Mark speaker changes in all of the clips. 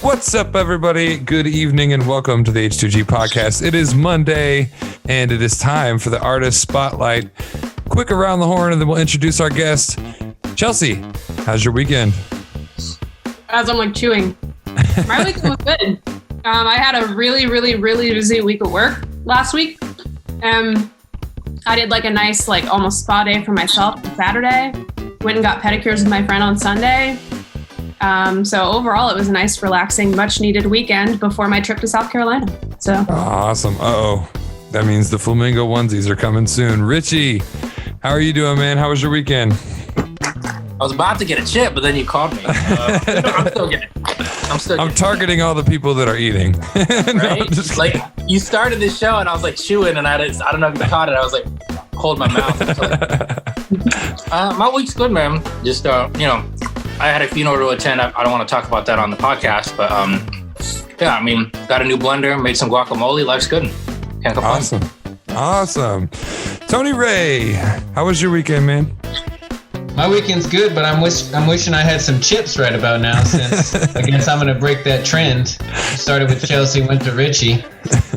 Speaker 1: What's up, everybody? Good evening and welcome to the H2G podcast. It is Monday and it is time for the Artist Spotlight. Quick around the horn and then we'll introduce our guest. Chelsea, how's your weekend?
Speaker 2: As I'm like chewing. My weekend was good. I had a really busy week of work last week. I did like a nice almost spa day for myself on Saturday. Went and got pedicures with my friend on Sunday. So overall, it was a nice, relaxing, much needed weekend before my trip to South Carolina. So
Speaker 1: awesome. That means the flamingo onesies are coming soon. Richie, how are you doing, man? How was your weekend?
Speaker 3: I was about to get a chip, but then you called me. I'm still
Speaker 1: I'm targeting all the people that are eating.
Speaker 3: Right? You started this show and I was chewing and I don't know if you caught it. I was hold my mouth. My week's good, man. Just, I had a funeral to attend. I don't want to talk about that on the podcast, but got a new blender, made some guacamole. Life's good. Can't complain.
Speaker 1: Awesome. Tony Ray, how was your weekend, man?
Speaker 4: My weekend's good, but I'm wishing I had some chips right about now, since I guess I'm going to break that trend. Started with Chelsea, went to Richie.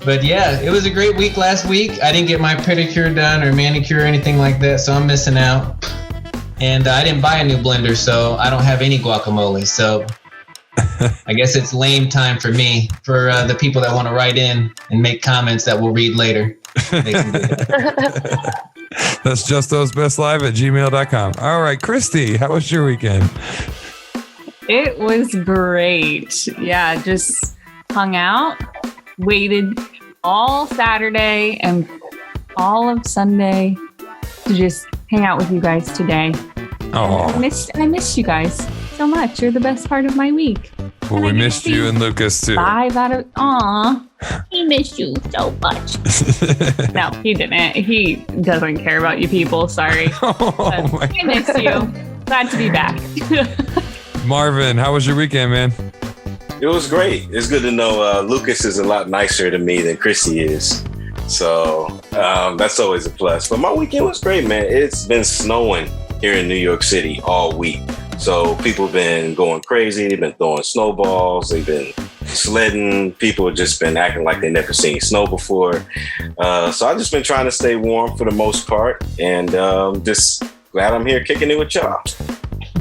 Speaker 4: But yeah, it was a great week last week. I didn't get my pedicure done or manicure or anything like that, so I'm missing out. And I didn't buy a new blender, so I don't have any guacamole. So I guess it's lame time for me. For the people that want to write in and make comments that we'll read later. They can do that.
Speaker 1: That's justosbestlive@gmail.com. All right, Christy, how was your weekend?
Speaker 5: It was great. Yeah, just hung out, waited all Saturday and all of Sunday to just hang out with you guys today.
Speaker 1: Oh,
Speaker 5: I missed you guys so much. You're the best part of my week.
Speaker 1: Well, we missed you and Lucas too.
Speaker 5: 5 out of he missed you so much. No, he didn't. He doesn't care about you people. Sorry. I miss you. Glad to be back.
Speaker 1: Marvin, how was your weekend, man?
Speaker 6: It was great. It's good to know Lucas is a lot nicer to me than Christy is. So that's always a plus. But my weekend was great, man. It's been snowing here in New York City all week. So people have been going crazy. They've been throwing snowballs. They've been sledding. People have just been acting like they've never seen snow before. So I've just been trying to stay warm for the most part. And just glad I'm here kicking it with y'all.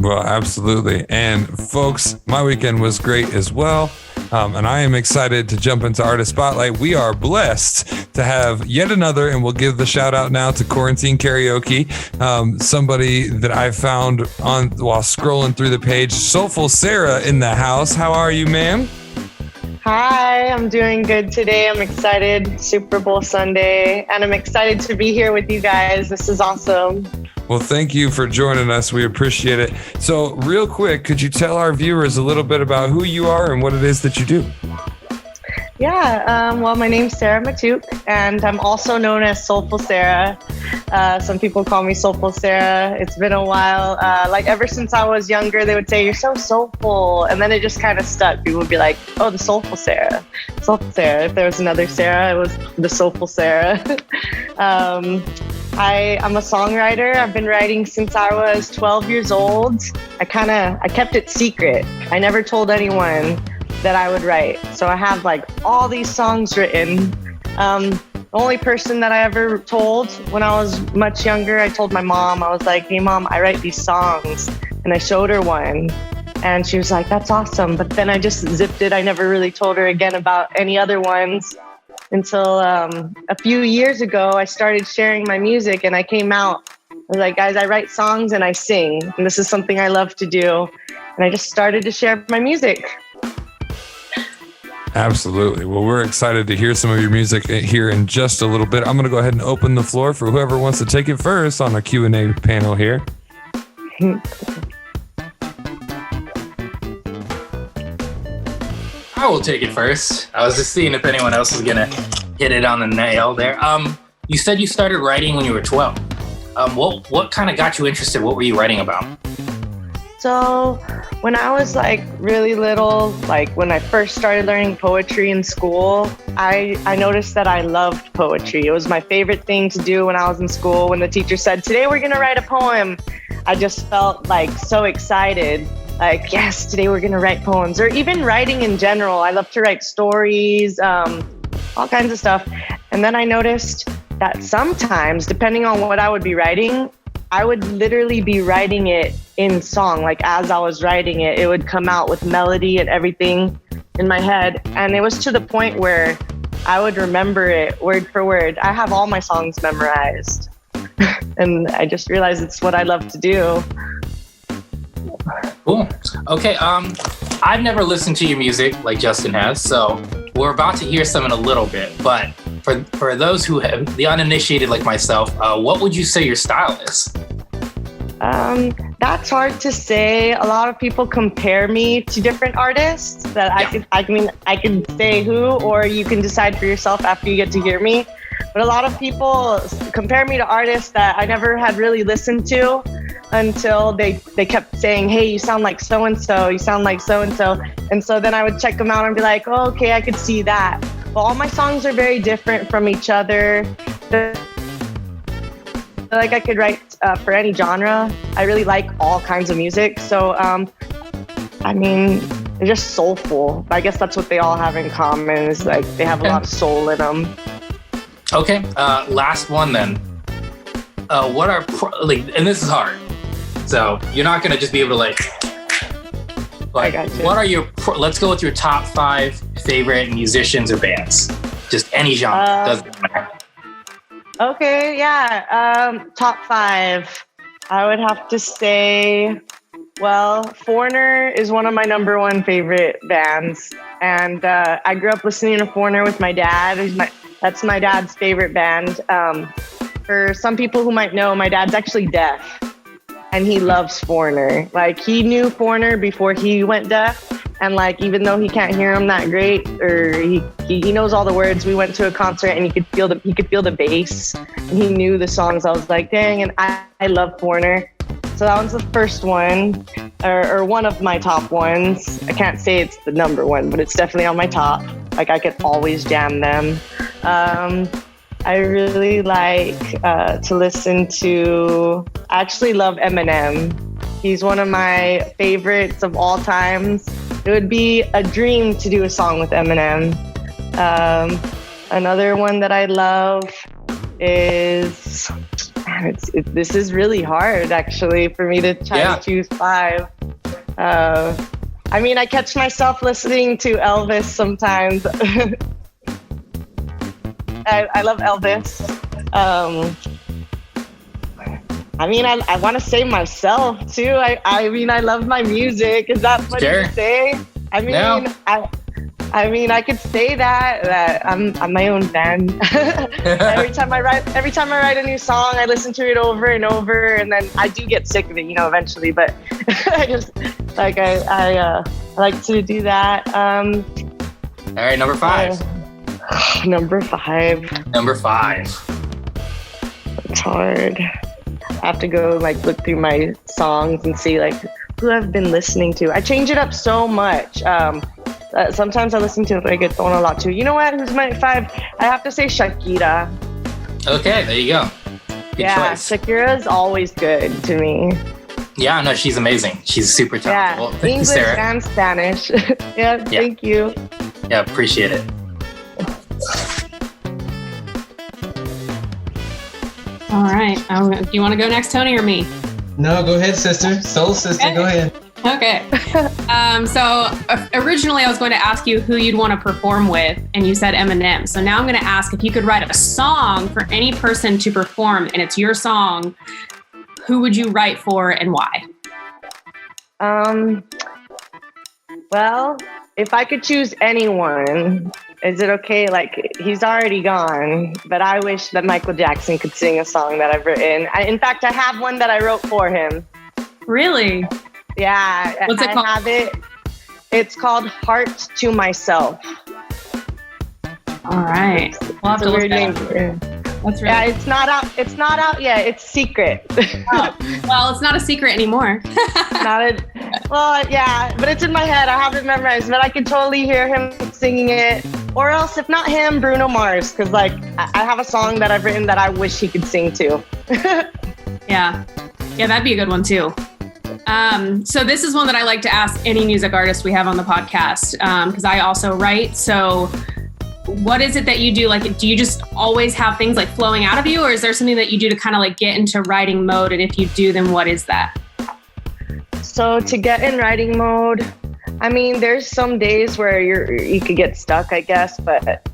Speaker 1: Well, absolutely. And folks, my weekend was great as well. And I am excited to jump into Artist Spotlight. We are blessed to have yet another, and we'll give the shout out now to Quarantine Karaoke, somebody that I found while scrolling through the page, Soulful Sara in the house. How are you, ma'am?
Speaker 7: Hi, I'm doing good today. I'm excited. Super Bowl Sunday, and I'm excited to be here with you guys. This is awesome.
Speaker 1: Well, thank you for joining us. We appreciate it. So real quick, could you tell our viewers a little bit about who you are and what it is that you do?
Speaker 7: Yeah, well, my name's Sara Maatouk, and I'm also known as Soulful Sara. Some people call me Soulful Sara. It's been a while. Ever since I was younger, they would say, "You're so soulful." And then it just kind of stuck. People would be like, "Oh, the Soulful Sara. Soulful Sara." If there was another Sara, it was the Soulful Sara. I'm a songwriter. I've been writing since I was 12 years old. I kept it secret. I never told anyone that I would write. So I have all these songs written. The only person that I ever told when I was much younger, I told my mom. I was like, "Hey mom, I write these songs." And I showed her one and she was like, "That's awesome." But then I just zipped it. I never really told her again about any other ones until a few years ago, I started sharing my music and I came out. I was like, "Guys, I write songs and I sing. And this is something I love to do." And I just started to share my music.
Speaker 1: Absolutely. Well, we're excited to hear some of your music here in just a little bit. I'm going to go ahead and open the floor for whoever wants to take it first on the Q&A panel here.
Speaker 3: I will take it first. I was just seeing if anyone else was gonna hit it on the nail there. You said you started writing when you were 12. What kind of got you interested? What were you writing about?
Speaker 7: So when I was really little, when I first started learning poetry in school, I noticed that I loved poetry. It was my favorite thing to do when I was in school. When the teacher said, "Today we're gonna write a poem," I just felt so excited. like, yes, today we're going to write poems, or even writing in general. I love to write stories, all kinds of stuff. And then I noticed that sometimes, depending on what I would be writing, I would literally be writing it in song. Like as I was writing it, it would come out with melody and everything in my head. And it was to the point where I would remember it word for word. I have all my songs memorized. And I just realized it's what I love to do.
Speaker 3: Cool. Okay. I've never listened to your music like Justin has, so we're about to hear some in a little bit. But for those who have the uninitiated like myself, what would you say your style is?
Speaker 7: That's hard to say. A lot of people compare me to different artists that I can say who, or you can decide for yourself after you get to hear me. But a lot of people compare me to artists that I never had really listened to until they kept saying, hey, you sound like so-and-so, you sound like so-and-so. And so then I would check them out and be like, oh, okay, I could see that. But all my songs are very different from each other. Like I could write for any genre. I really like all kinds of music. So, I mean, they're just soulful. I guess that's what they all have in common, is like they have a lot of soul in them.
Speaker 3: Okay, last one then. What are, and this is hard. So you're not gonna just be able to like what are your, let's go with your top 5 favorite musicians or bands. Just any genre, doesn't matter.
Speaker 7: Okay, yeah. Top 5. I would have to say, well, Foreigner is one of my number 1 favorite bands. And I grew up listening to Foreigner with my dad. That's my dad's favorite band. For some people who might know, my dad's actually deaf. And he loves Foreigner. Like, he knew Foreigner before he went deaf. And like, even though he can't hear them that great, or he knows all the words, we went to a concert and he could feel the bass, and he knew the songs. I was like, dang, and I love Foreigner. So that one's the first one, or one of my top ones. I can't say it's the number 1, but it's definitely on my top. Like, I could always jam them. I really like to listen to, I actually love Eminem. He's one of my favorites of all times. It would be a dream to do a song with Eminem. Another one that I love is, this is really hard actually for me to try to choose 5. I mean, I catch myself listening to Elvis sometimes. I love Elvis. I mean, I want to say myself too. I mean, I love my music. Is that what you say? I mean, no. I mean, I could say that I'm my own fan. every time I write a new song, I listen to it over and over, and then I do get sick of it, eventually. But I just like I like to do that. All
Speaker 3: right, number 5.
Speaker 7: Number 5.
Speaker 3: Number 5.
Speaker 7: It's hard. I have to go look through my songs and see who I've been listening to. I change it up so much. Sometimes I listen to reggaeton a lot too. You know what? Who's my 5? I have to say Shakira.
Speaker 3: Okay, there you go. Good choice.
Speaker 7: Shakira's always good to me.
Speaker 3: Yeah, no, she's amazing. She's super talented. Well, thank
Speaker 7: English
Speaker 3: you, Sarah.
Speaker 7: And Spanish. Thank you.
Speaker 3: Yeah, appreciate it.
Speaker 2: All right. Do you want to go next, Tony, or me?
Speaker 4: No, go ahead, sister. Soul sister,
Speaker 2: Okay.
Speaker 4: Go ahead.
Speaker 2: Okay. So originally I was going to ask you who you'd want to perform with, and you said Eminem. So now I'm going to ask if you could write a song for any person to perform, and it's your song, who would you write for and why?
Speaker 7: Well, if I could choose anyone, is it okay? He's already gone, but I wish that Michael Jackson could sing a song that I've written. In fact, I have one that I wrote for him.
Speaker 2: Really?
Speaker 7: Yeah.
Speaker 2: What's it called?
Speaker 7: I have it. It's called Heart to Myself.
Speaker 2: All right. We'll have to look that up. That's right.
Speaker 7: Yeah, it's not out. It's not out yet. It's secret.
Speaker 2: Oh, well, it's not a secret anymore.
Speaker 7: Well, yeah, but it's in my head. I have it memorized, but I can totally hear him singing it. Or else, if not him, Bruno Mars, because I have a song that I've written that I wish he could sing to.
Speaker 2: Yeah, that'd be a good one too. So this is one that I like to ask any music artist we have on the podcast, because I also write. So what is it that you do? Like, do you just always have things like flowing out of you, or is there something that you do to kind of like get into writing mode? And if you do, then what is that?
Speaker 7: So to get in writing mode, I mean, there's some days where you could get stuck, I guess. But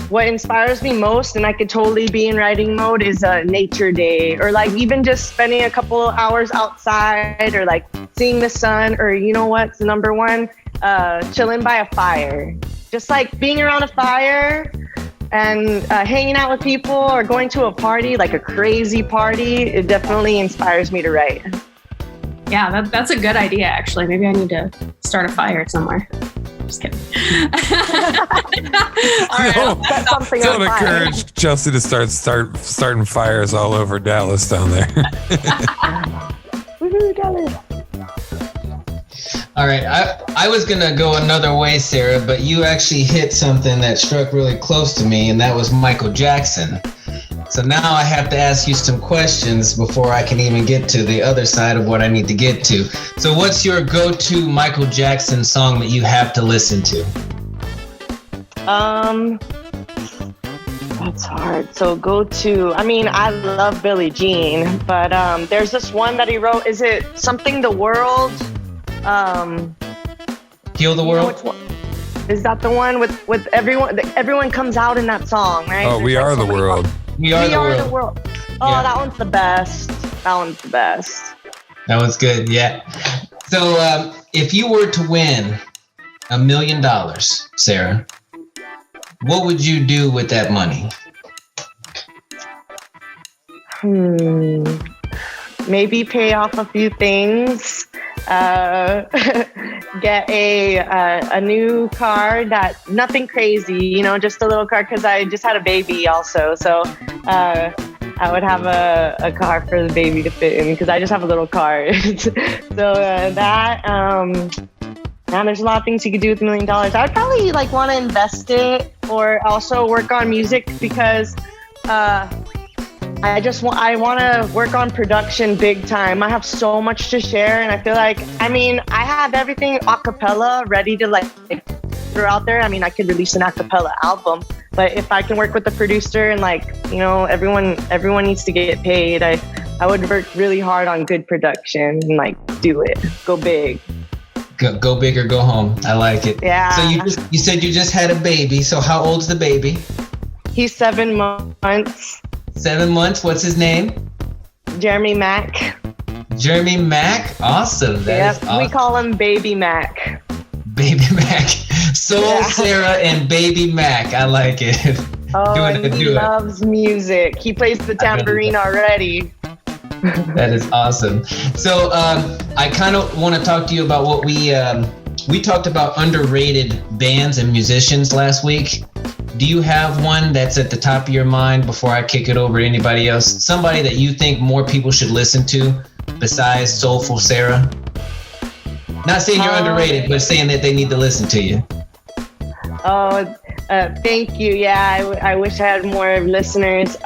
Speaker 7: what inspires me most, and I could totally be in writing mode, is a nature day, or like even just spending a couple hours outside, or like seeing the sun, or you know what's the number one? Chilling by a fire. Just like being around a fire and hanging out with people, or going to a party, like a crazy party, it definitely inspires me to write.
Speaker 2: Yeah, that's a good idea, actually. Maybe I need to start a fire somewhere. Just kidding. All right,
Speaker 7: Set something
Speaker 1: Don't
Speaker 7: on fire.
Speaker 1: encourage Chelsea to starting fires all over Dallas down there.
Speaker 7: Woohoo, Dallas.
Speaker 4: All right, I was gonna go another way, Sarah, but you actually hit something that struck really close to me, and that was Michael Jackson. So now I have to ask you some questions before I can even get to the other side of what I need to get to. So what's your go-to Michael Jackson song that you have to listen to?
Speaker 7: That's hard. So I mean, I love Billie Jean, but there's this one that he wrote. Is it Something the World?
Speaker 4: Heal the
Speaker 7: You know
Speaker 4: World?
Speaker 7: which one? Is that the one with everyone? Everyone comes out in that song, right?
Speaker 1: Oh, We Are the World.
Speaker 4: We Are the World.
Speaker 7: Oh,
Speaker 4: Yeah.
Speaker 7: that one's the best. That one's the best.
Speaker 4: That one's good, yeah. So if you were to win $1 million, Sarah, what would you do with that money?
Speaker 7: Maybe pay off a few things. Get a new car, that nothing crazy, you know, just a little car, because I just had a baby also. So I would have a car for the baby to fit in, because I just have a little car. So now there's a lot of things you could do with $1 million. I'd probably like want to invest it, or also work on music, because I want to work on production big time. I have so much to share, and I feel like, I mean, I have everything a cappella ready to like throw out there. I mean, I could release an a cappella album, but if I can work with the producer and like, you know, everyone needs to get paid, I would work really hard on good production and like do it, go big.
Speaker 4: Go big or go home. I like it.
Speaker 7: Yeah.
Speaker 4: So you said you just had a baby. So how old's the baby?
Speaker 7: He's 7 months.
Speaker 4: 7 months. What's his name?
Speaker 7: Jeremy Mack.
Speaker 4: Jeremy Mack. Awesome. That is awesome.
Speaker 7: We call him Baby Mac.
Speaker 4: Baby Mac. Soul
Speaker 7: Yeah.
Speaker 4: Sarah and Baby Mac. I like it.
Speaker 7: Oh, and he loves music. He plays the tambourine already.
Speaker 4: That is awesome. So I kind of want to talk to you about what we talked about underrated bands and musicians last week. Do you have one that's at the top of your mind before I kick it over to anybody else? Somebody that you think more people should listen to besides Soulful Sarah? Not saying you're underrated, but saying that they need to listen to you.
Speaker 7: Oh, thank you. Yeah, I wish I had more listeners.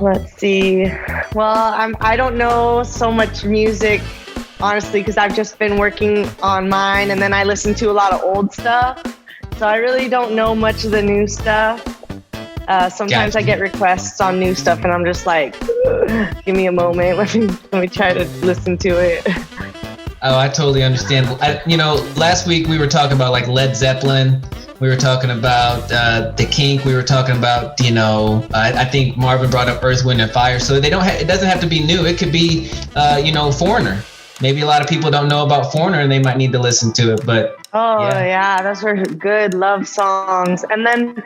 Speaker 7: Let's see. Well, I don't know so much music, honestly, because I've just been working on mine, and then I listen to a lot of old stuff. So I really don't know much of the new stuff. Sometimes I get requests on new stuff, and I'm just like, give me a moment. Let me try to listen to it.
Speaker 4: Oh, I totally understand. Last week we were talking about like Led Zeppelin. We were talking about The Kink. We were talking about, I think Marvin brought up Earth, Wind, and Fire. So it doesn't have to be new. It could be, Foreigner. Maybe a lot of people don't know about Foreigner and they might need to listen to it. But
Speaker 7: yeah, those are good love songs. And then,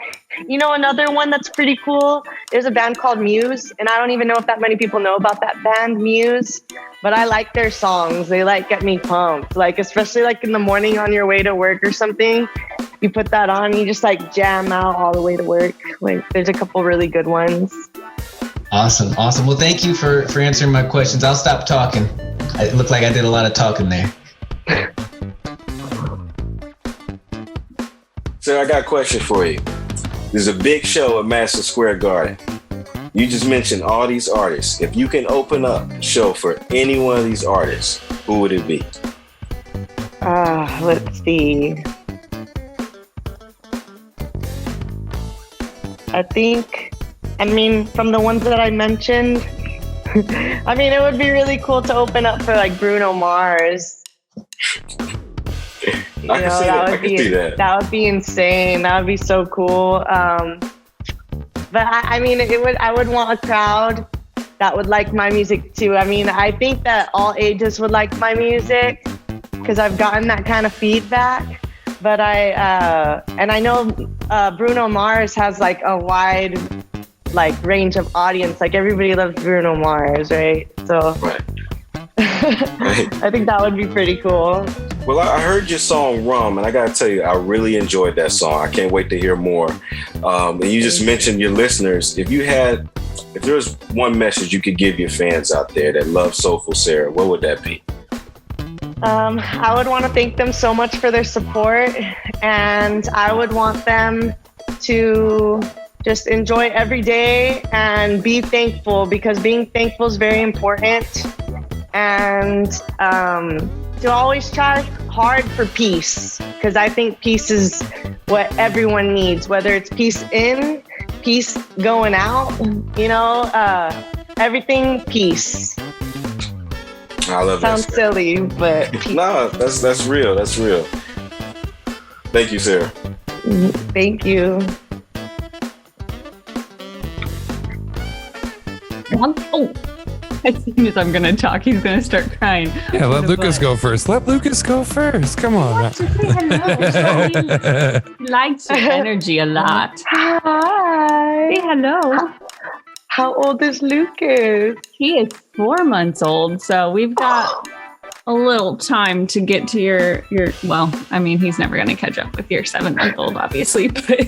Speaker 7: another one that's pretty cool. There's a band called Muse, and I don't even know if that many people know about that band, Muse. But I like their songs. They get me pumped. Like, especially in the morning on your way to work or something. You put that on, you just jam out all the way to work. There's a couple really good ones.
Speaker 4: Awesome. Well, thank you for answering my questions. I'll stop talking. It looked like I did a lot of talking there.
Speaker 6: So I got a question for you. There's a big show at Madison Square Garden. You just mentioned all these artists. If you can open up a show for any one of these artists, who would it be?
Speaker 7: Let's see. I mean, from the ones that I mentioned, I mean, it would be really cool to open up for like Bruno Mars.
Speaker 6: I can see that.
Speaker 7: That would be insane. That would be so cool. But I mean, I would want a crowd that would like my music too. I mean, I think that all ages would like my music because I've gotten that kind of feedback. But I know Bruno Mars has like a wide like range of audience. Like everybody loves Bruno Mars, right? So
Speaker 6: Right.
Speaker 7: I think that would be pretty cool.
Speaker 6: Well, I heard your song Rum, and I gotta tell you, I really enjoyed that song. I can't wait to hear more. And you just mentioned your listeners. If there was one message you could give your fans out there that love Soulful Sarah, what would that be?
Speaker 7: I would want to thank them so much for their support, and I would want them to just enjoy every day and be thankful, because being thankful is very important, and to always try hard for peace, because I think peace is what everyone needs, whether it's peace in, peace going out, everything peace.
Speaker 6: I love that.
Speaker 7: Sounds silly, but
Speaker 6: No, that's real. That's real. Thank you, Sarah.
Speaker 7: Thank you.
Speaker 5: Oh, as soon as I'm going to talk, he's going to start crying.
Speaker 1: Yeah, let Lucas go first. Let Lucas go first. Come on.
Speaker 5: He likes your energy a lot.
Speaker 7: Hi.
Speaker 5: Say hello.
Speaker 7: How old is Lucas?
Speaker 5: He is 4 months old, so we've got a little time to get to your well, I mean, he's never going to catch up with your 7-month-old, obviously, but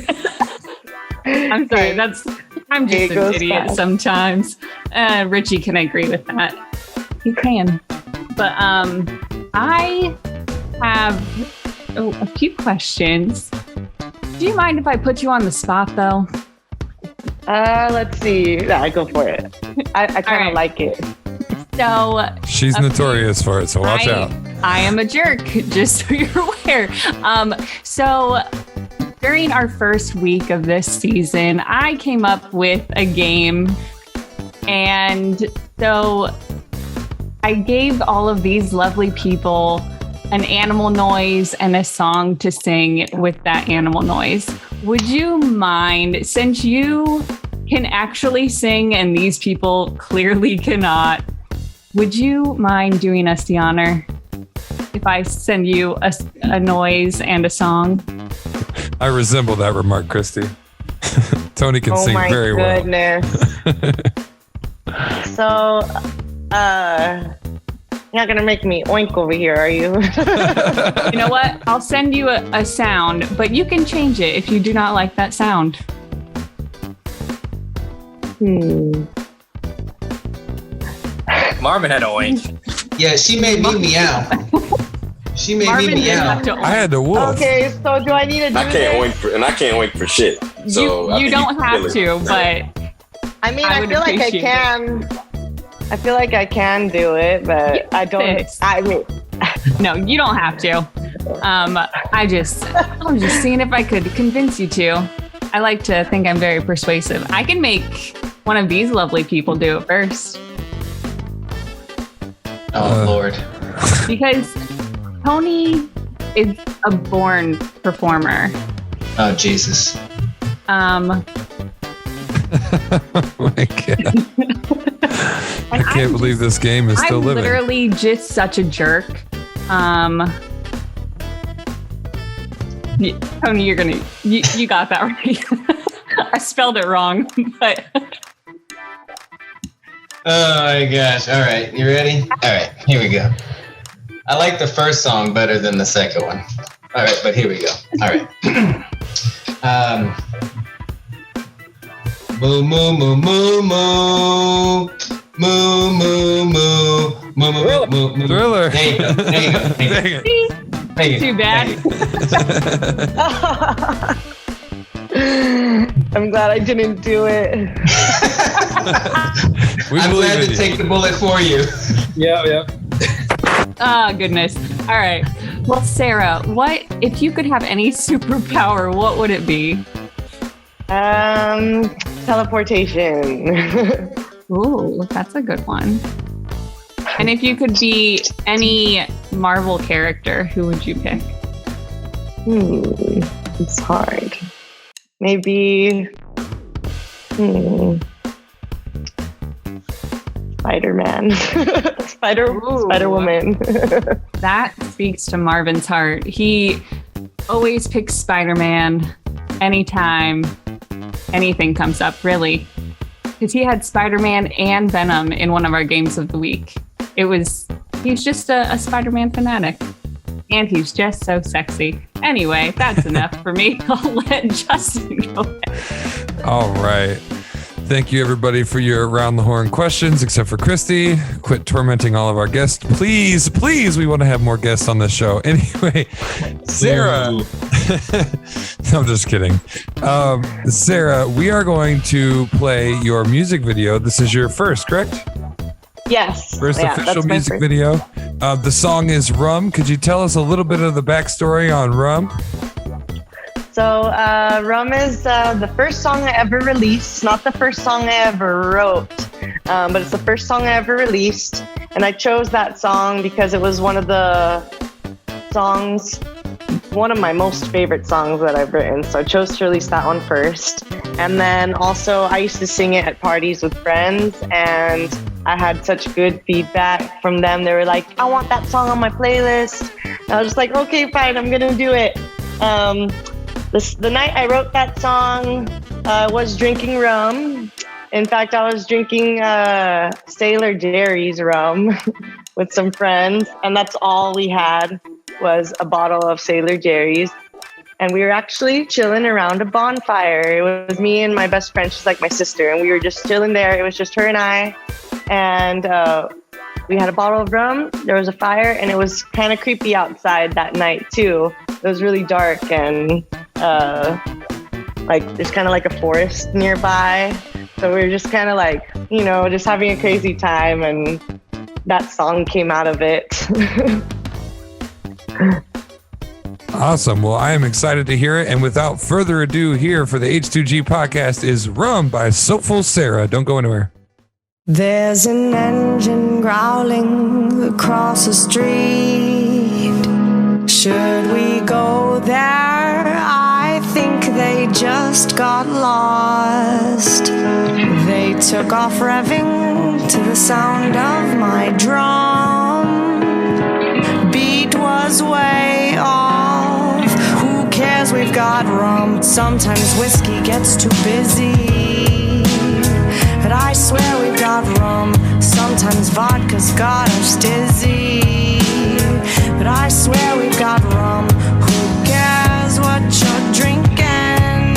Speaker 5: I'm sorry, I'm just an idiot sometimes. Richie can agree with that. He can. But I have a few questions. Do you mind if I put you on the spot, though?
Speaker 7: Let's see. Nah, go for it. I kind of like it.
Speaker 5: So
Speaker 1: she's notorious for it, so watch out.
Speaker 5: I am a jerk, just so you're aware. So during our first week of this season, I came up with a game, and so I gave all of these lovely people an animal noise and a song to sing with that animal noise. Would you mind, since you can actually sing and these people clearly cannot, would you mind doing us the honor if I send you a noise and a song?
Speaker 1: I resemble that remark, Christy. Tony can sing very well. Oh my
Speaker 7: goodness. So, you're not going to make me oink over here, are you?
Speaker 5: You know what? I'll send you a sound, but you can change it if you do not like that sound.
Speaker 3: Marvin had a oink.
Speaker 4: Yeah, she made me meow. She made
Speaker 5: Marvin
Speaker 4: me meow.
Speaker 1: I had to wolf.
Speaker 7: Okay, so do I need to do
Speaker 6: I can't oink for shit. So
Speaker 5: you don't have to, but
Speaker 7: I mean, I feel like I can. I feel like I can do it, but I don't. I mean,
Speaker 5: no, you don't have to. I was just seeing if I could convince you to. I like to think I'm very persuasive. I can make one of these lovely people do it first.
Speaker 4: Oh, Lord.
Speaker 5: Because Tony is a born performer.
Speaker 4: Oh, Jesus.
Speaker 1: Oh my God. I can't believe this game is still living.
Speaker 5: I'm literally just such a jerk. Tony, you got that right. I spelled it wrong, but.
Speaker 4: Oh my gosh. All right. You ready? All right. Here we go. I like the first song better than the second one. All right. But here we go. All right. Moo, moo, moo, moo, moo. Moo, moo, moo. Moo, moo, moo, moo.
Speaker 1: Thriller.
Speaker 4: There you go.
Speaker 1: Dang it.
Speaker 5: Too bad.
Speaker 7: I'm glad I didn't do it.
Speaker 4: I'm glad to take the bullet for you.
Speaker 3: Yeah.
Speaker 5: Oh, goodness. All right. Well, Sarah, what if you could have any superpower, what would it be?
Speaker 7: Teleportation.
Speaker 5: Ooh, that's a good one. And if you could be any Marvel character, who would you pick?
Speaker 7: It's hard. Maybe Spider-Man. Spider-Woman.
Speaker 5: That speaks to Marvin's heart. He always picks Spider-Man anytime anything comes up, really. Because he had Spider-Man and Venom in one of our games of the week. He's just a Spider-Man fanatic. And he's just so sexy. Anyway, that's enough for me. I'll let Justin go ahead.
Speaker 1: All right. Thank you, everybody, for your round the horn questions, except for Christy. Quit tormenting all of our guests. Please, we want to have more guests on this show. Anyway, Sarah. I'm just kidding. Sarah, we are going to play your music video. This is your first, correct?
Speaker 7: Yes.
Speaker 1: First official music video. The song is Rum. Could you tell us a little bit of the backstory on Rum?
Speaker 7: So Rum is the first song I ever released. Not the first song I ever wrote, but it's the first song I ever released. And I chose that song because it was one of my most favorite songs that I've written. So I chose to release that one first. And then also I used to sing it at parties with friends, and I had such good feedback from them. They were like, I want that song on my playlist. And I was just like, okay, fine, I'm gonna do it. The night I wrote that song, I was drinking rum. In fact, I was drinking Sailor Jerry's rum with some friends, and that's all we had was a bottle of Sailor Jerry's. And we were actually chilling around a bonfire. It was me and my best friend. She's like my sister, and we were just chilling there. It was just her and I, and we had a bottle of rum. There was a fire, and it was kind of creepy outside that night too. It was really dark, and there's kind of like a forest nearby. So we were just kind of like, just having a crazy time, and that song came out of it.
Speaker 1: Awesome. Well, I am excited to hear it. And without further ado, here for the H2G podcast is Rum by Soulful Sarah. Don't go anywhere.
Speaker 8: There's an engine growling across the street. Should we go there? I think they just got lost. They took off revving to the sound of my drum. Beat was way off. Who cares? We've got rum. Sometimes whiskey gets too busy, but I swear we've got rum. Sometimes vodka's got us dizzy, but I swear we've got rum. Who cares what you're drinking?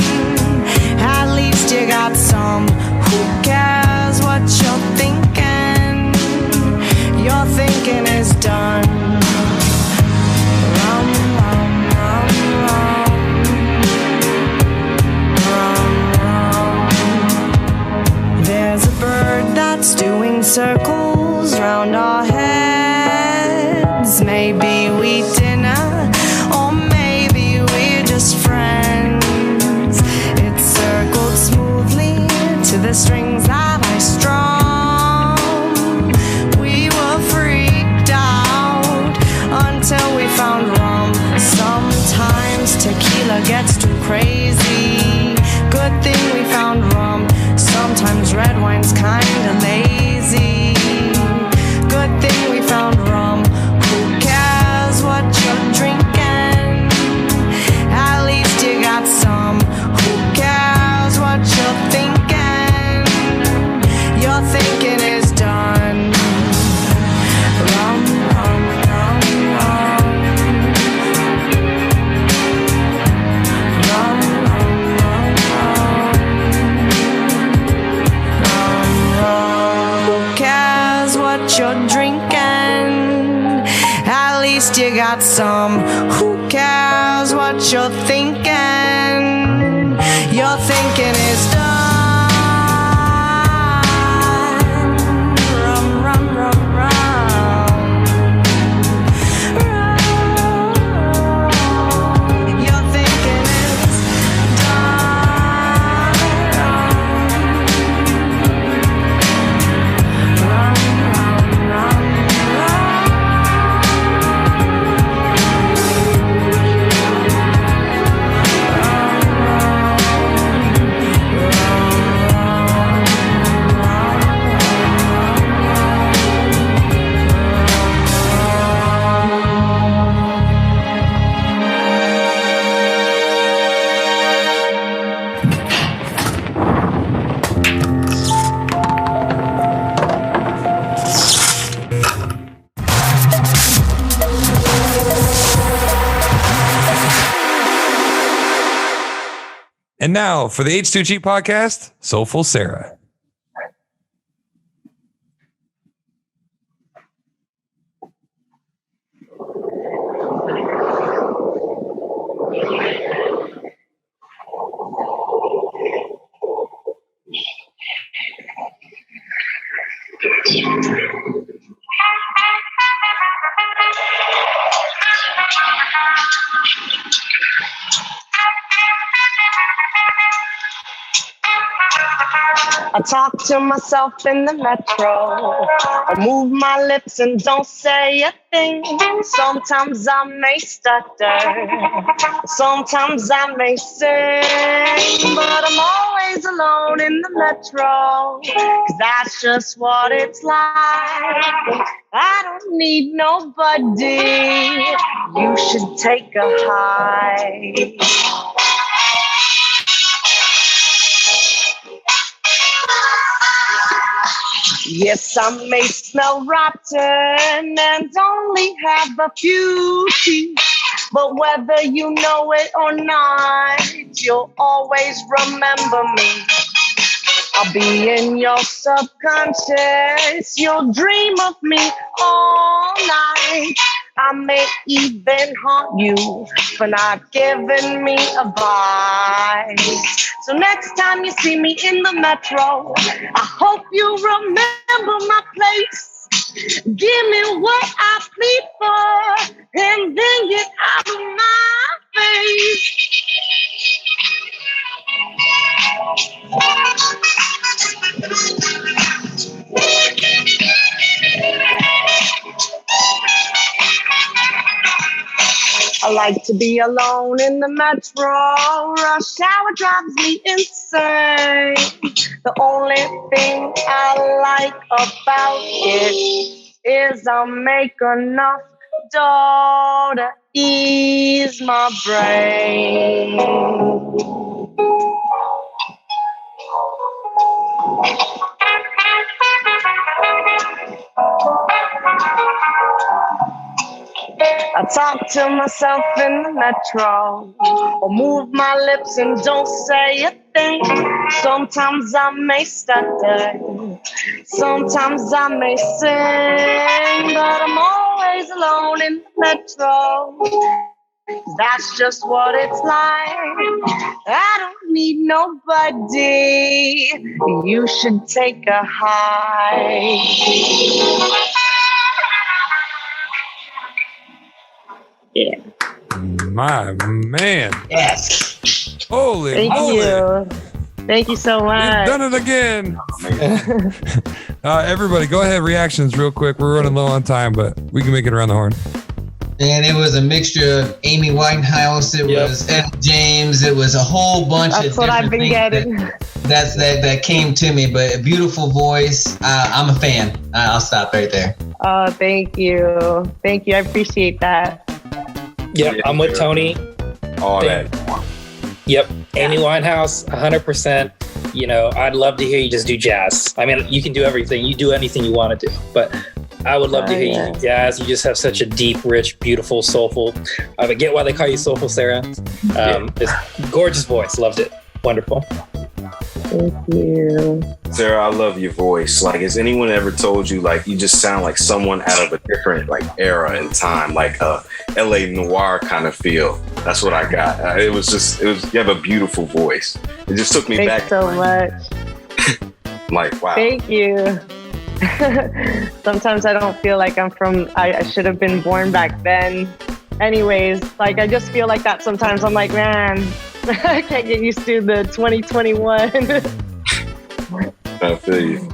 Speaker 8: At least you got some. Who cares what you're thinking? Your thinking is done. Rum, rum, rum, rum. Rum, rum. There's a bird that's doing circles round our heads. Maybe we dinner, or maybe we're just friends. It circled smoothly to the strings that I strum. We were freaked out until we found rum. Sometimes tequila gets too crazy. Good thing we found rum. Sometimes red wine's kinda lazy. Good thing we found rum. Who cares what you're drinking? At least you got some. Who cares what you're thinking? Your thinking is done. Rum, rum, rum, rum. Rum, rum, rum, rum. Who cares what you're drinking? At least you got some. Who cares what you're thinking? Your thinking is done. Run, run, run, run. Run. Your thinking is done. Run, run, run,
Speaker 1: And now for the H2G podcast, Soulful Sara.
Speaker 7: I talk to myself in the metro. I move my lips and don't say a thing. Sometimes I may stutter. Sometimes I may sing. But I'm always alone in the metro. 'Cause that's just what it's like. I don't need nobody. You should take a hike. Yes, I may smell rotten and only have a few teeth, but whether you know it or not, you'll always remember me. I'll be in your subconscious. You'll dream of me all night. I may even haunt you for not giving me a vibe. So next time you see me in the metro, I hope you remember my place. Give me what I plead for and then get out of my face. I like to be alone in the metro. Rush hour drives me insane. The only thing I like about it is I'll make enough dough to ease my brain. I talk to myself in the metro, or move my lips and don't say a thing. Sometimes I may stutter, sometimes I may sing, but I'm always alone in the metro. That's just what it's like. I don't need nobody. You should take a hike. Yeah.
Speaker 1: My man.
Speaker 4: Yes.
Speaker 1: Holy
Speaker 7: Thank
Speaker 1: moly.
Speaker 7: you. Thank you so much.
Speaker 1: You've done it again. Everybody, go ahead. Reactions real quick. We're running low on time, but we can make it around the horn.
Speaker 4: And it was a mixture of Amy Winehouse. It was Ed James. It was a whole bunch
Speaker 7: That's
Speaker 4: of
Speaker 7: what
Speaker 4: different
Speaker 7: I've been
Speaker 4: things
Speaker 7: getting.
Speaker 4: that came to me. But a beautiful voice. I'm a fan. I'll stop right there.
Speaker 7: Oh, thank you. Thank you. I appreciate that.
Speaker 3: Yep, I'm with Tony.
Speaker 6: All that.
Speaker 3: Yep, Amy Winehouse, 100%. You know, I'd love to hear you just do jazz. I mean, you can do everything. You do anything you want to do. But I would love to hear you do jazz. You just have such a deep, rich, beautiful, soulful. I get why they call you Soulful Sara. It's gorgeous voice. Loved it. Wonderful.
Speaker 7: Thank you.
Speaker 6: Sara, I love your voice. Like, has anyone ever told you, like, you just sound like someone out of a different, like, era and time, like a LA noir kind of feel? That's what I got. You have a beautiful voice. It just took me back.
Speaker 7: Thanks so much.
Speaker 6: I'm like, wow.
Speaker 7: Thank you. Sometimes I don't feel like I should have been born back then. Anyways, like I just feel like that sometimes. I'm like, man, I can't get used to the 2021.
Speaker 6: I feel you.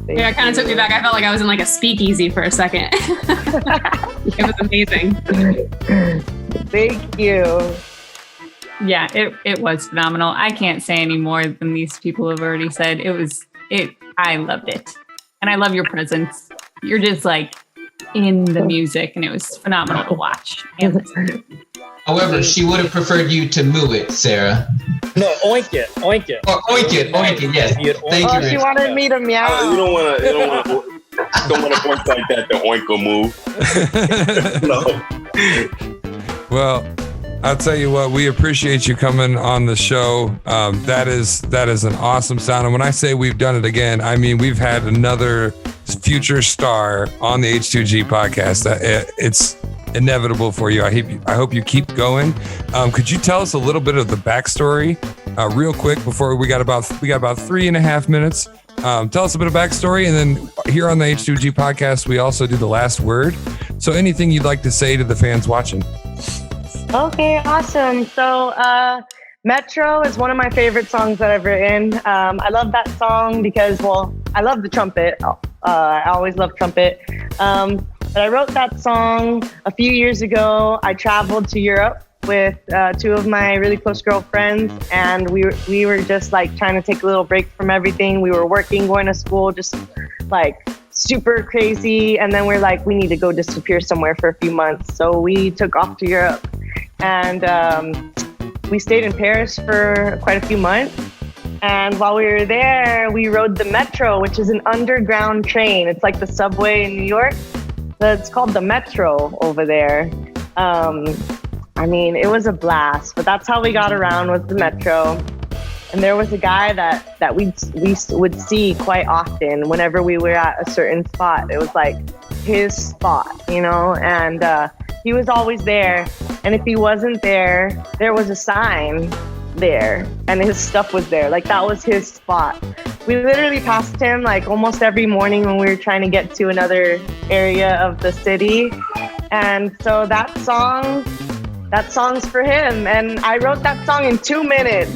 Speaker 2: Yeah, it kind of took me back. I felt like I was in like a speakeasy for a second. It was amazing.
Speaker 7: Thank you.
Speaker 5: Yeah, it was phenomenal. I can't say any more than these people have already said. I loved it. And I love your presence. You're just like in the music, and it was phenomenal to watch and listen to.
Speaker 4: However, she would have preferred you to moo it, Sarah.
Speaker 3: No, oink it.
Speaker 4: Or oink it, yes. Thank you,
Speaker 7: She
Speaker 4: Rich.
Speaker 7: wanted me to meow.
Speaker 6: You don't want to voice like that. The oink will move. No.
Speaker 1: Well, I'll tell you what, we appreciate you coming on the show. That is an awesome sound. And when I say we've done it again, I mean, we've had another future star on the H2G podcast. It's inevitable for you. I hope you keep going. Could you tell us a little bit of the backstory real quick before we got about 3.5 minutes. Tell us a bit of backstory, and then here on the H2G podcast, we also do the last word. So anything you'd like to say to the fans watching?
Speaker 7: Okay, awesome. So Metro is one of my favorite songs that I've written. I love that song because, well, I love the trumpet. I always love trumpet. But I wrote that song a few years ago. I traveled to Europe with two of my really close girlfriends, and we were just like trying to take a little break from everything. We were working, going to school, just like super crazy. And then we're like, we need to go disappear somewhere for a few months. So we took off to Europe, and we stayed in Paris for quite a few months. And while we were there, we rode the Metro, which is an underground train. It's like the subway in New York. It's called the Metro over there. I mean, it was a blast, but that's how we got around with the Metro. And there was a guy that we would see quite often whenever we were at a certain spot. It was like his spot, you know, and he was always there. And if he wasn't there, there was a sign there and his stuff was there. Like that was his spot. We literally passed him like almost every morning when we were trying to get to another area of the city. And so that song's for him. And I wrote that song in 2 minutes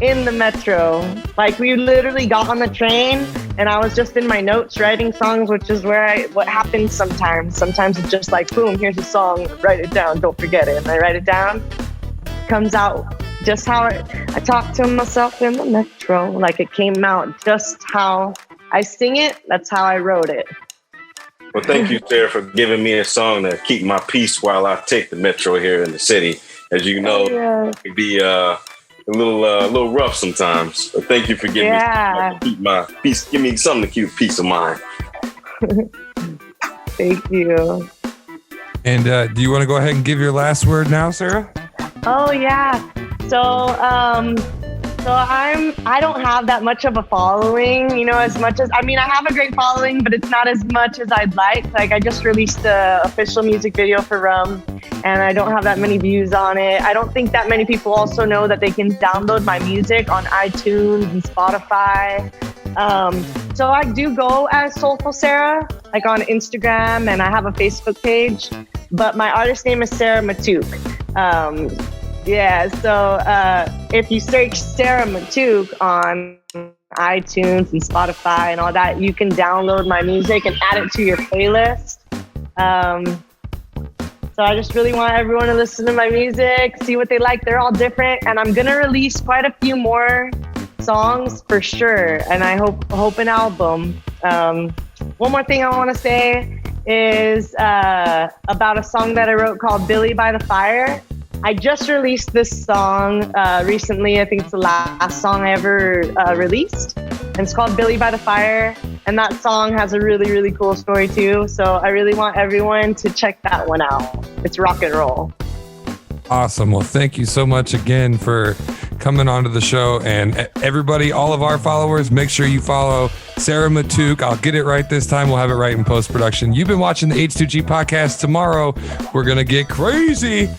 Speaker 7: in the Metro. Like we literally got on the train and I was just in my notes writing songs, which is what happens sometimes. Sometimes it's just like, boom, here's a song, write it down, don't forget it. And I write it down, comes out just how I talk to myself in the Metro. Like it came out just how I sing it. That's how I wrote it.
Speaker 6: Well, thank you, Sarah, for giving me a song to keep my peace while I take the Metro here in the city. As you know, it can be a little rough sometimes. But thank you for giving me something to keep my peace. Give me something to keep peace of mind.
Speaker 7: Thank you.
Speaker 1: And do you want to go ahead and give your last word now, Sarah?
Speaker 7: Oh yeah. So I don't have that much of a following, you know, as much as, I mean, I have a great following, but it's not as much as I'd like. Like I just released the official music video for Rum and I don't have that many views on it. I don't think that many people also know that they can download my music on iTunes and Spotify. So I do go as Soulful Sarah, like on Instagram, and I have a Facebook page, but my artist name is Sara Maatouk. So if you search Sara Maatouk on iTunes and Spotify and all that, you can download my music and add it to your playlist. So I just really want everyone to listen to my music, see what they like. They're all different, and I'm gonna release quite a few more songs for sure, and I hope an album. One more thing I want to say is about a song that I wrote called Billy by the Fire. I just released this song recently. I think it's the last song I ever released. And it's called Billy by the Fire. And that song has a really, really cool story too. So I really want everyone to check that one out. It's rock and roll.
Speaker 1: Awesome. Well, thank you so much again for coming onto the show. And everybody, all of our followers, make sure you follow Sara Maatouk. I'll get it right this time. We'll have it right in post-production. You've been watching the H2G podcast. Tomorrow, we're going to get crazy.